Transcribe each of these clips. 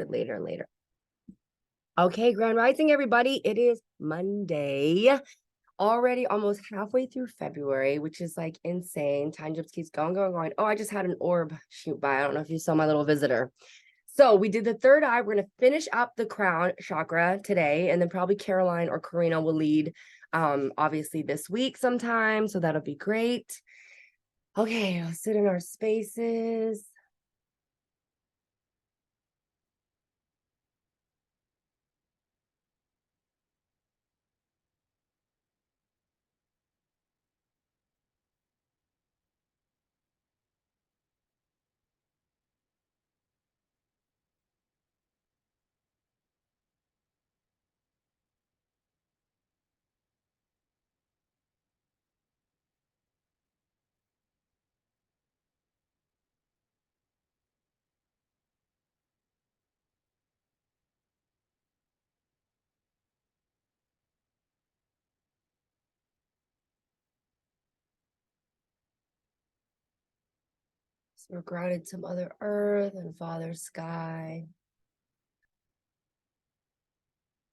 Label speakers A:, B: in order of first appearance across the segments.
A: later and later. Okay, Grand Rising, everybody. It is Monday. Already almost halfway through February, which is like insane. Time just keeps going. Oh, I just had an orb shoot by. I don't know if you saw my little visitor. So we did the third eye. We're going to finish up the crown chakra today, and then probably Caroline or Karina will lead obviously this week sometime. So that'll be great. Okay, let's sit in our spaces. So we're grounded to Mother Earth and Father Sky.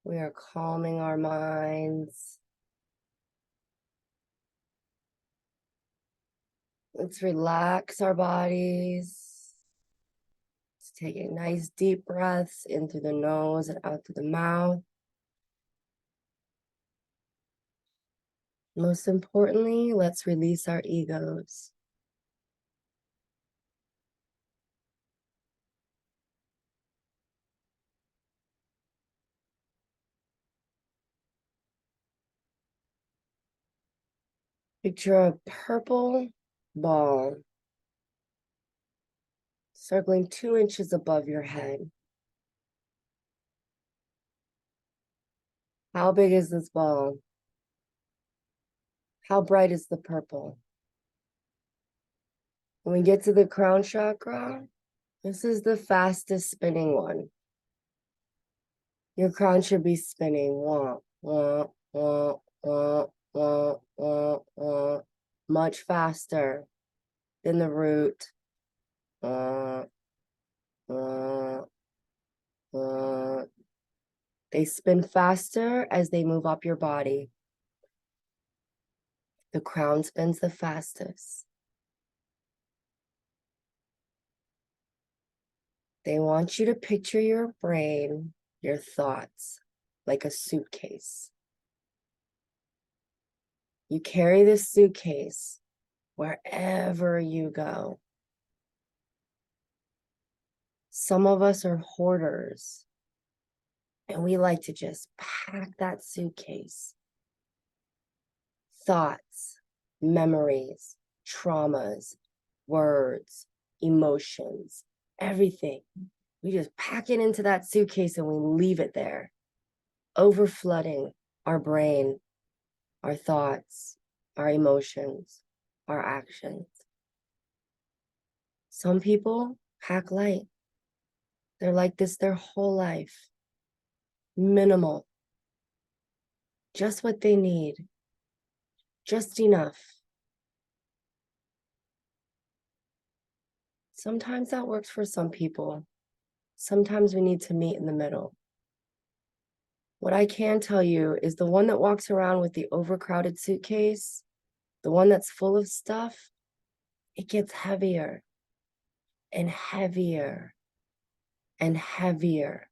A: We are calming our minds. Let's relax our bodies. Let's take a nice deep breaths in through the nose and out through the mouth. Most importantly, let's release our egos. Picture a purple ball circling 2 inches above your head. How big is this ball? How bright is the purple? When we get to the crown chakra, this is the fastest spinning one. Your crown should be spinning wah, wah, wah, wah, wah, wah, wah, much faster than the root. Wah, wah, wah. They spin faster as they move up your body. The crown spins the fastest. They want you to picture your brain, your thoughts, like a suitcase. You carry this suitcase wherever you go. Some of us are hoarders, and we like to just pack that suitcase. Thoughts, memories, traumas, words, emotions, everything. We just pack it into that suitcase and we leave it there, overflooding our brain, our thoughts, our emotions, our actions. Some people pack light. They're like this their whole life. Minimal. Just what they need. Just enough. Sometimes that works for some people. Sometimes we need to meet in the middle. What I can tell you is the one that walks around with the overcrowded suitcase, the one that's full of stuff, it gets heavier and heavier and heavier.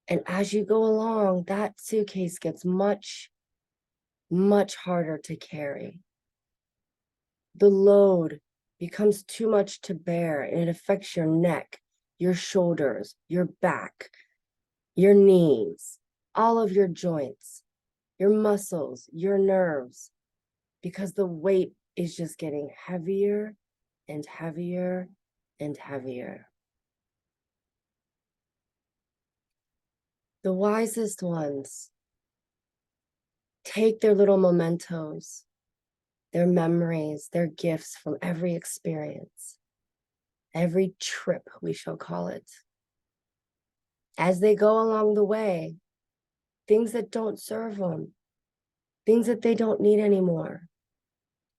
A: And as you go along, that suitcase gets much, much harder to carry. The load becomes too much to bear, and it affects your neck, your shoulders, your back, your knees, all of your joints, your muscles, your nerves, because the weight is just getting heavier and heavier and heavier. The wisest ones take their little mementos, their memories, their gifts from every experience, every trip, we shall call it. As they go along the way, things that don't serve them, things that they don't need anymore,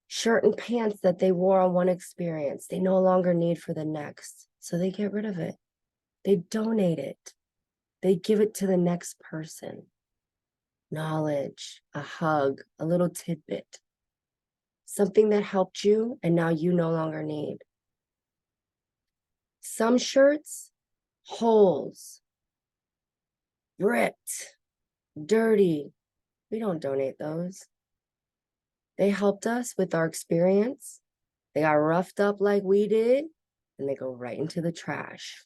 A: shirt and pants that they wore on one experience, they no longer need for the next, so they get rid of it. They donate it. They give it to the next person. Knowledge, a hug, a little tidbit, something that helped you and now you no longer need. Some shirts, holes, ripped, dirty. We don't donate those. They helped us with our experience. They got roughed up like we did, and they go right into the trash.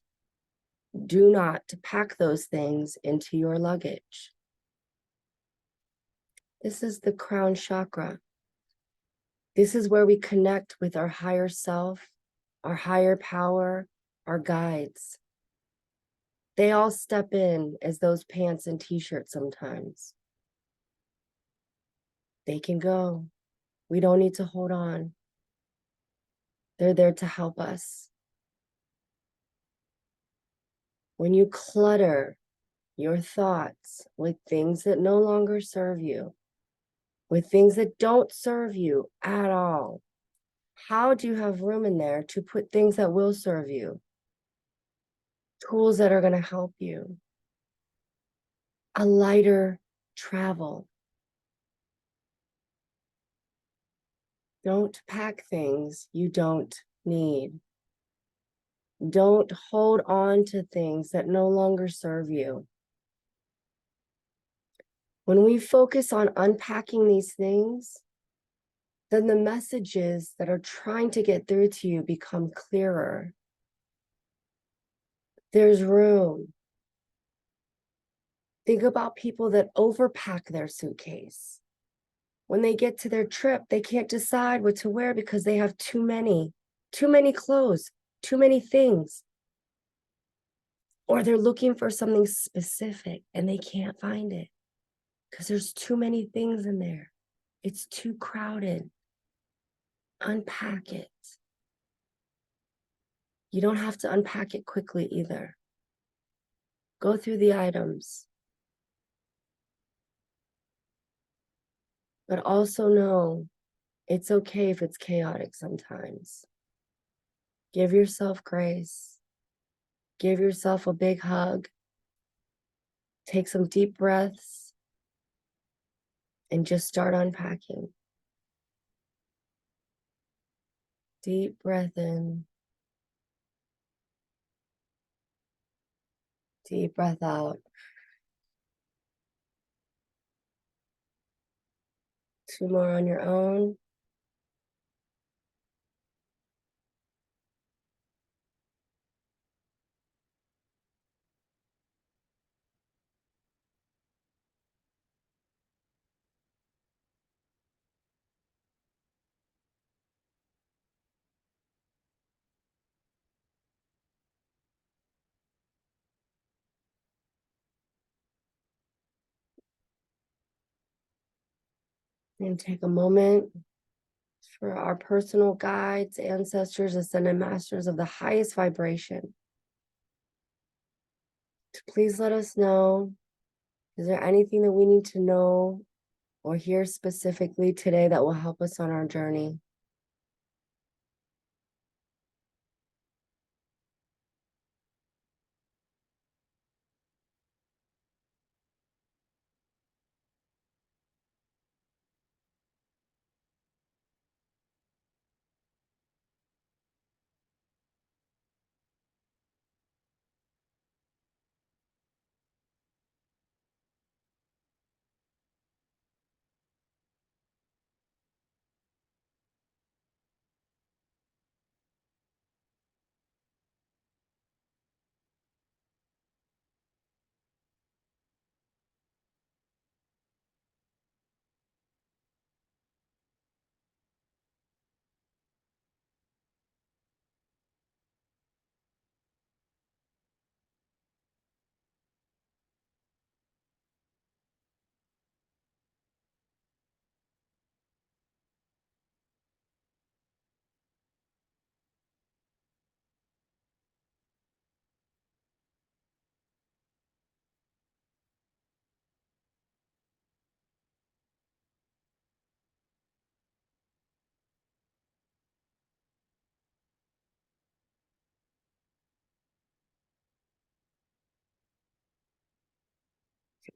A: Do not pack those things into your luggage. This is the crown chakra. This is where we connect with our higher self, our higher power, our guides. They all step in as those pants and t-shirts sometimes. They can go. We don't need to hold on. They're there to help us. When you clutter your thoughts with things that no longer serve you, with things that don't serve you at all, how do you have room in there to put things that will serve you? Tools that are going to help you. A lighter travel. Don't pack things you don't need. Don't hold on to things that no longer serve you. When we focus on unpacking these things, then the messages that are trying to get through to you become clearer. There's room. Think about people that overpack their suitcase. When they get to their trip, they can't decide what to wear because they have too many clothes, too many things. Or they're looking for something specific and they can't find it because there's too many things in there. It's too crowded. Unpack it. You don't have to unpack it quickly either. Go through the items. But also know it's okay if it's chaotic sometimes. Give yourself grace. Give yourself a big hug. Take some deep breaths and just start unpacking. Deep breath in. Deep breath out. 2 more on your own. And take a moment for our personal guides, ancestors, ascended masters of the highest vibration to please let us know, is there anything that we need to know or hear specifically today that will help us on our journey?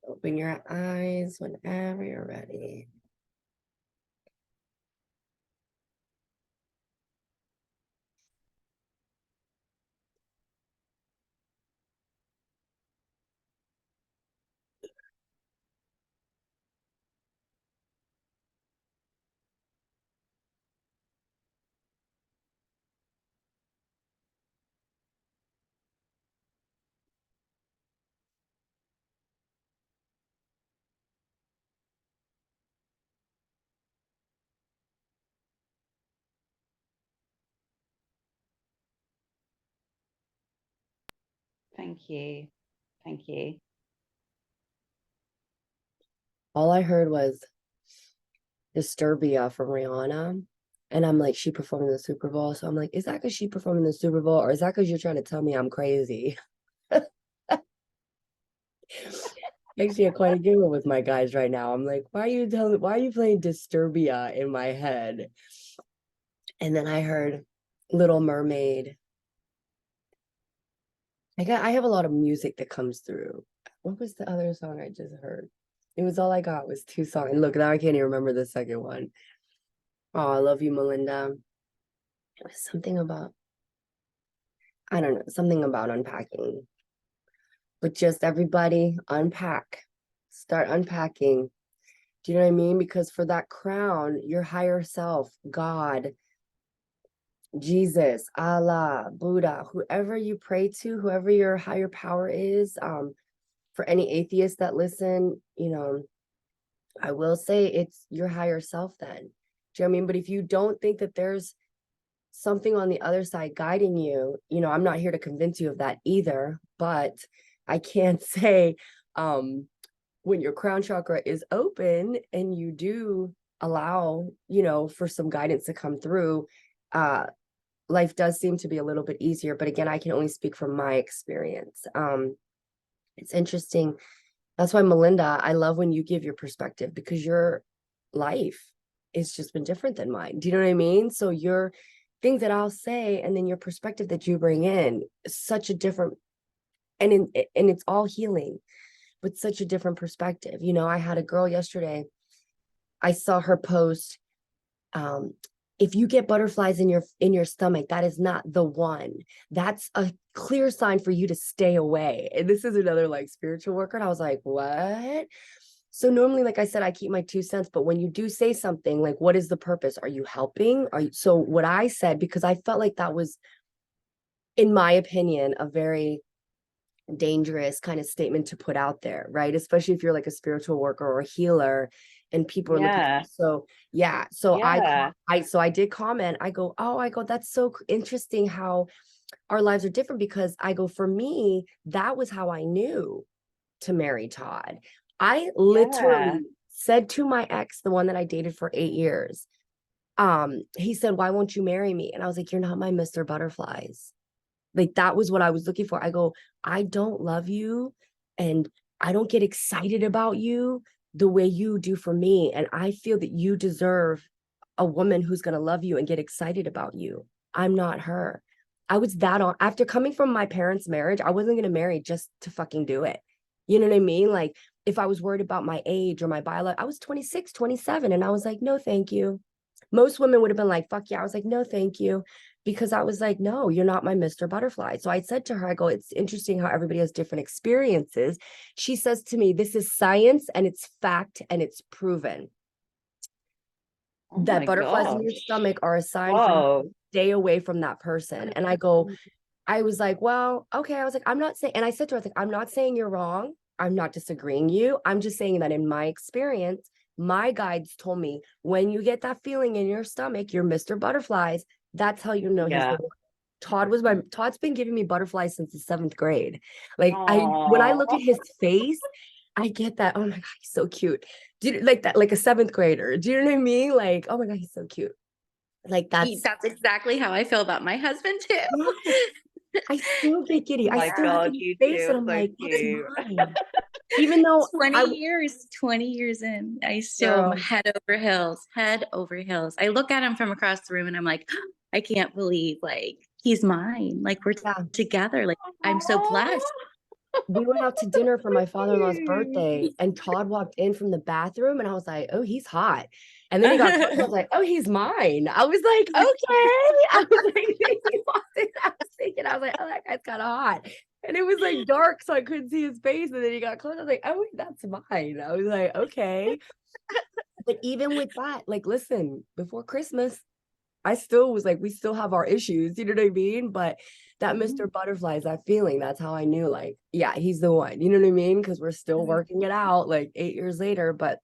A: Open your eyes whenever you're ready.
B: Thank you. Thank you.
A: All I heard was Disturbia from Rihanna. And I'm like, she performed in the Super Bowl. So I'm like, is that because she performed in the Super Bowl? Or is that because you're trying to tell me I'm crazy? Actually, I'm quite a good one with my guys right now. I'm like, why are you playing Disturbia in my head? And then I heard Little Mermaid. I have a lot of music that comes through. What was the other song I just heard? It was all I got was two songs. And look, now I can't even remember the second one. Oh, I love you, Melinda. It was something about, I don't know, something about unpacking. But just everybody unpack. Start unpacking. Do you know what I mean? Because for that crown, your higher self, God, Jesus, Allah, Buddha, whoever you pray to, whoever your higher power is, for any atheists that listen, I will say it's your higher self then. Do you know what I mean? But if you don't think that there's something on the other side guiding you, I'm not here to convince you of that either, but I can say when your crown chakra is open and you do allow, for some guidance to come through, life does seem to be a little bit easier. But again, I can only speak from my experience. It's interesting. That's why, Melinda, I love when you give your perspective because your life has just been different than mine. Do you know what I mean? So your things that I'll say and then your perspective that you bring in is such a different, and it's all healing, but such a different perspective. I had a girl yesterday. I saw her post, um, if you get butterflies in your stomach, that is not the one. That's a clear sign for you to stay away. And this is another like spiritual worker. And I was like, what? So normally, like I said, I keep my 2 cents, but when you do say something, like, what is the purpose? Are you helping? So what I said, because I felt like that was, in my opinion, a very dangerous kind of statement to put out there, right? Especially if you're like a spiritual worker or a healer and people are looking.
B: Yeah.
A: So yeah. So
B: Yeah.
A: I did comment. I go, that's so interesting how our lives are different, because I go, for me, that was how I knew to marry Todd. I
B: Yeah.
A: literally said to my ex, the one that I dated for 8 years, he said, why won't you marry me? And I was like, you're not my Mr. Butterflies. Like, that was what I was looking for. I go, I don't love you and I don't get excited about you the way you do for me. And I feel that you deserve a woman who's going to love you and get excited about you. I'm not her. I was that on after coming from my parents' marriage. I wasn't going to marry just to fucking do it. You know what I mean? Like, if I was worried about my age or my biology, I was 26, 27, and I was like, no, thank you. Most women would have been like, fuck yeah. I was like, no, thank you, because I was like, no, you're not my Mr. Butterfly. So I said to her, I go, it's interesting how everybody has different experiences. She says to me, this is science and it's fact and it's proven
B: Oh
A: that
B: my
A: butterflies in your
B: gosh.
A: stomach are a sign for you
B: Whoa.
A: to stay away from that person. And I go, I was like, well, okay. I was like, I'm not saying, and I said to her, I was like, I'm not saying you're wrong. I'm not disagreeing you. I'm just saying that in my experience, my guides told me when you get that feeling in your stomach, you're Mr. Butterflies. That's how you know he's the
B: Yeah.
A: one. Todd's been giving me butterflies since the 7th grade. When I look
B: Oh,
A: at his face, I get that. Oh my God, he's so cute. Like that, like a 7th grader. Do you know what I mean? Like, oh my God, he's so cute. Like that's
C: That's exactly how I feel about my husband too.
A: yes. I still get giddy.
B: oh
A: I
B: my
A: still look at
B: God,
A: his
B: you
A: face and
B: two
A: I'm
B: are so
A: like, it's
B: cute.
A: mine. Even though
C: 20 years, 20 years in, I still am
A: girl,
C: head over heels, head over heels. I look at him from across the room and I'm like, I can't believe like he's mine. Like we're
A: yeah,
C: together. Like I'm so blessed.
A: we went out to dinner for my father-in-law's birthday, and Todd walked in from the bathroom, and I was like, oh, he's hot. And then he got close. I was like, oh, he's mine. I was like, okay. I was like, he walked in, I was thinking, I was like, oh, that guy's kind of hot. And it was like dark, so I couldn't see his face. And then he got close. I was like, oh, that's mine. I was like, okay. But even with that, like, listen, before Christmas, I still was like, we still have our issues, you know what I mean? But that Mr. Butterflies, that feeling, that's how I knew, like, yeah, he's the one, you know what I mean? Because we're still working it out like 8 years later. But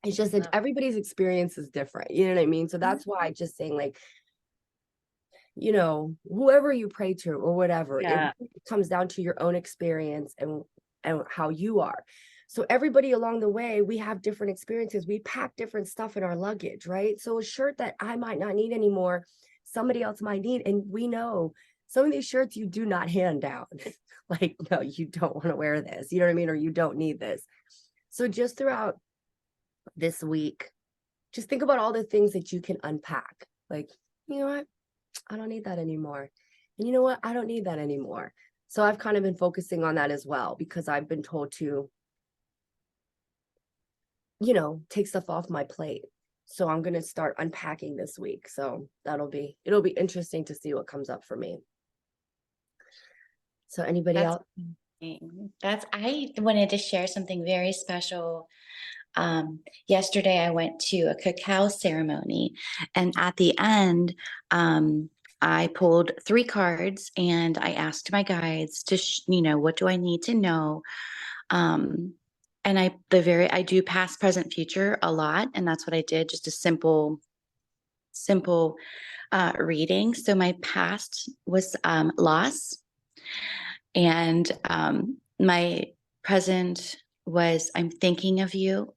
A: it's just that everybody's experience is different, you know what I mean? So that's why I just saying, like, you know, whoever you pray to or whatever, it
B: Yeah.
A: comes down to your own experience and how you are. So everybody along the way, we have different experiences. We pack different stuff in our luggage, right? So a shirt that I might not need anymore, somebody else might need. And we know some of these shirts you do not hand down. Like, no, you don't want to wear this. You know what I mean? Or you don't need this. So just throughout this week, just think about all the things that you can unpack. Like, you know what? I don't need that anymore. And you know what? I don't need that anymore. So I've kind of been focusing on that as well, because I've been told to, you know, take stuff off my plate. So I'm going to start unpacking this week. So it'll be interesting to see what comes up for me. So anybody
C: That's
A: else?
C: I wanted to share something very special. Yesterday I went to a cacao ceremony, and at the end, I pulled 3 cards and I asked my guides to, what do I need to know? And I do past, present, future a lot. And that's what I did. Just a simple reading. So my past was loss, and my present was I'm thinking of you.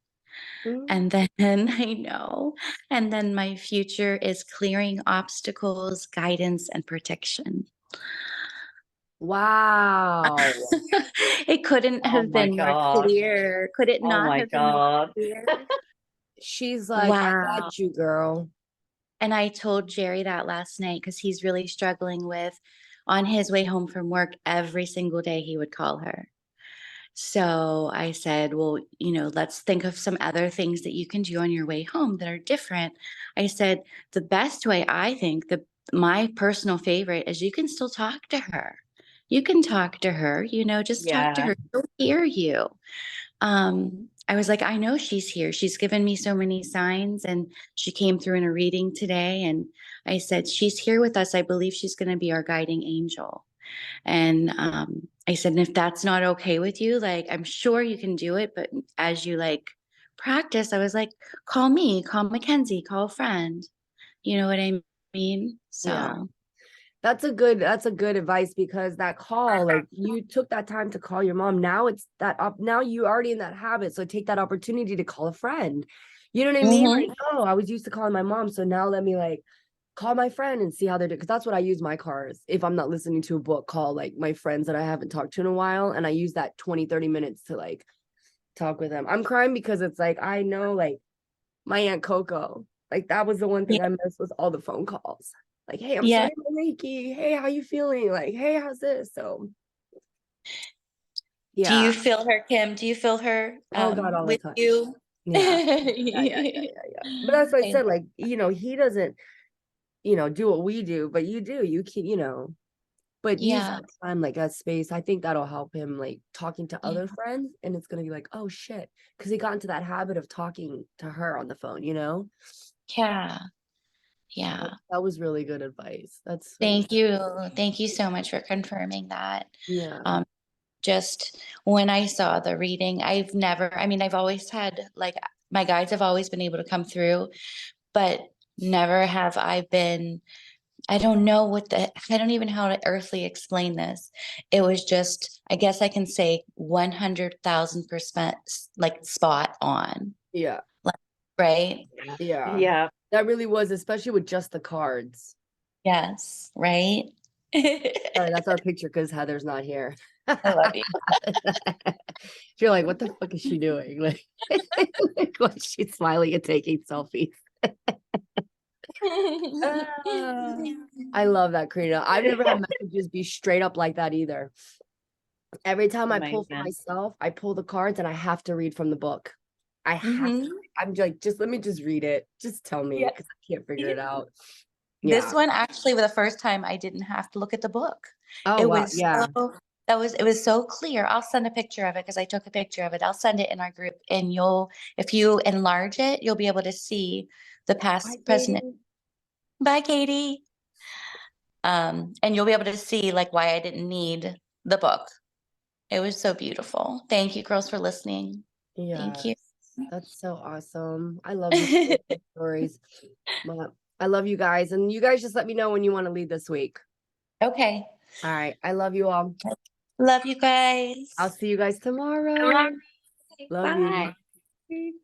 C: And then I know. And then my future is clearing obstacles, guidance, and protection.
A: Wow.
C: It couldn't
B: Oh
C: have
B: my
C: been more
B: God.
C: clear. Could it
B: Oh
C: not
B: my
C: have been more
B: God.
C: clear?
A: She's like, I
C: Wow.
A: got you, girl.
C: And I told Jerry that last night because he's really struggling with, on his way home from work, every single day he would call her. So I said, well, let's think of some other things that you can do on your way home that are different. I said, the best way, I think, my personal favorite is you can still talk to her. You can talk to her, just talk to
B: Yeah.
C: her. She'll hear you. I was like, I know she's here. She's given me so many signs, and she came through in a reading today. And I said, she's here with us. I believe she's going to be our guiding angel. And I said, and if that's not okay with you, like, I'm sure you can do it. But as you practice, I was like, call me, call Mackenzie, call a friend. You know what I mean?
A: Yeah.
C: So
A: That's a good advice, because that call, like, you took that time to call your mom. Now it's that up. Now you already in that habit. So take that opportunity to call a friend. You know what I mean?
C: Mhm.
A: Like, oh, I was used to calling my mom. So now let me like call my friend and see how they're doing. Because that's what I use my cars. If I'm not listening to a book, call like my friends that I haven't talked to in a while. And I use that 20-30 minutes to like talk with them. I'm crying because it's like, I know, like, my Aunt Coco, like, that was the one thing
C: Yeah.
A: I missed, was all the phone calls. Like, hey, I'm
C: Yeah.
A: starting my Reiki. Hey, how you feeling? Like, hey, how's this? So
C: Do you
A: yeah.
C: feel her, Kim? Do you feel her
A: Oh God, all the
C: with
A: time.
C: you?
A: Yeah. Yeah. But that's what I said, like, he doesn't, do what we do, but you do. You keep, but use
C: Yeah.
A: that time, like, that space. I think that'll help him, like, talking to
C: Yeah.
A: other friends, and it's gonna be like, oh shit, because he got into that habit of talking to her on the phone.
C: Yeah. Yeah.
A: That was really good advice. That's sweet.
C: Thank you. Thank you so much for confirming that.
A: Yeah.
C: Um, just when I saw the reading, I've always had, my guides have always been able to come through, but never have I been, I don't know I don't even know how to earthly explain this. It was just, I guess I can say 100,000% like spot on,
A: Yeah.
C: right?
A: Yeah.
B: Yeah.
A: That really was, especially with just the cards.
C: Yes, right?
A: Sorry, that's our picture because Heather's not here.
C: I love you.
A: You're like, what the fuck is she doing? Like what, she's smiling and taking selfies. Ah, I love that, Karina. I've never had messages be straight up like that either. Every time I pull for
B: Amazing.
A: myself, I pull the cards and I have to read from the book. I have
C: Mhm.
A: to. I'm like, just let me just read it. Just tell me
C: Yeah.
A: because I can't figure it out.
C: This
A: Yeah.
C: one actually, for the first time, I didn't have to look at the book.
A: Oh
C: It
A: wow.
C: was
A: Yeah.
C: it was so clear. I'll send a picture of it because I took a picture of it. I'll send it in our group, and if you enlarge it, you'll be able to see the
A: Hi,
C: past, present.
A: Katie.
C: Bye, Katie. And you'll be able to see like why I didn't need the book. It was so beautiful. Thank you, girls, for listening. Thank you.
A: Yes. That's so awesome. I love these stories. But I love you guys. And you guys just let me know when you want to lead this week.
C: Okay.
A: All right. I love you all.
C: Love you guys.
A: I'll see you guys tomorrow. Love you.
C: Bye.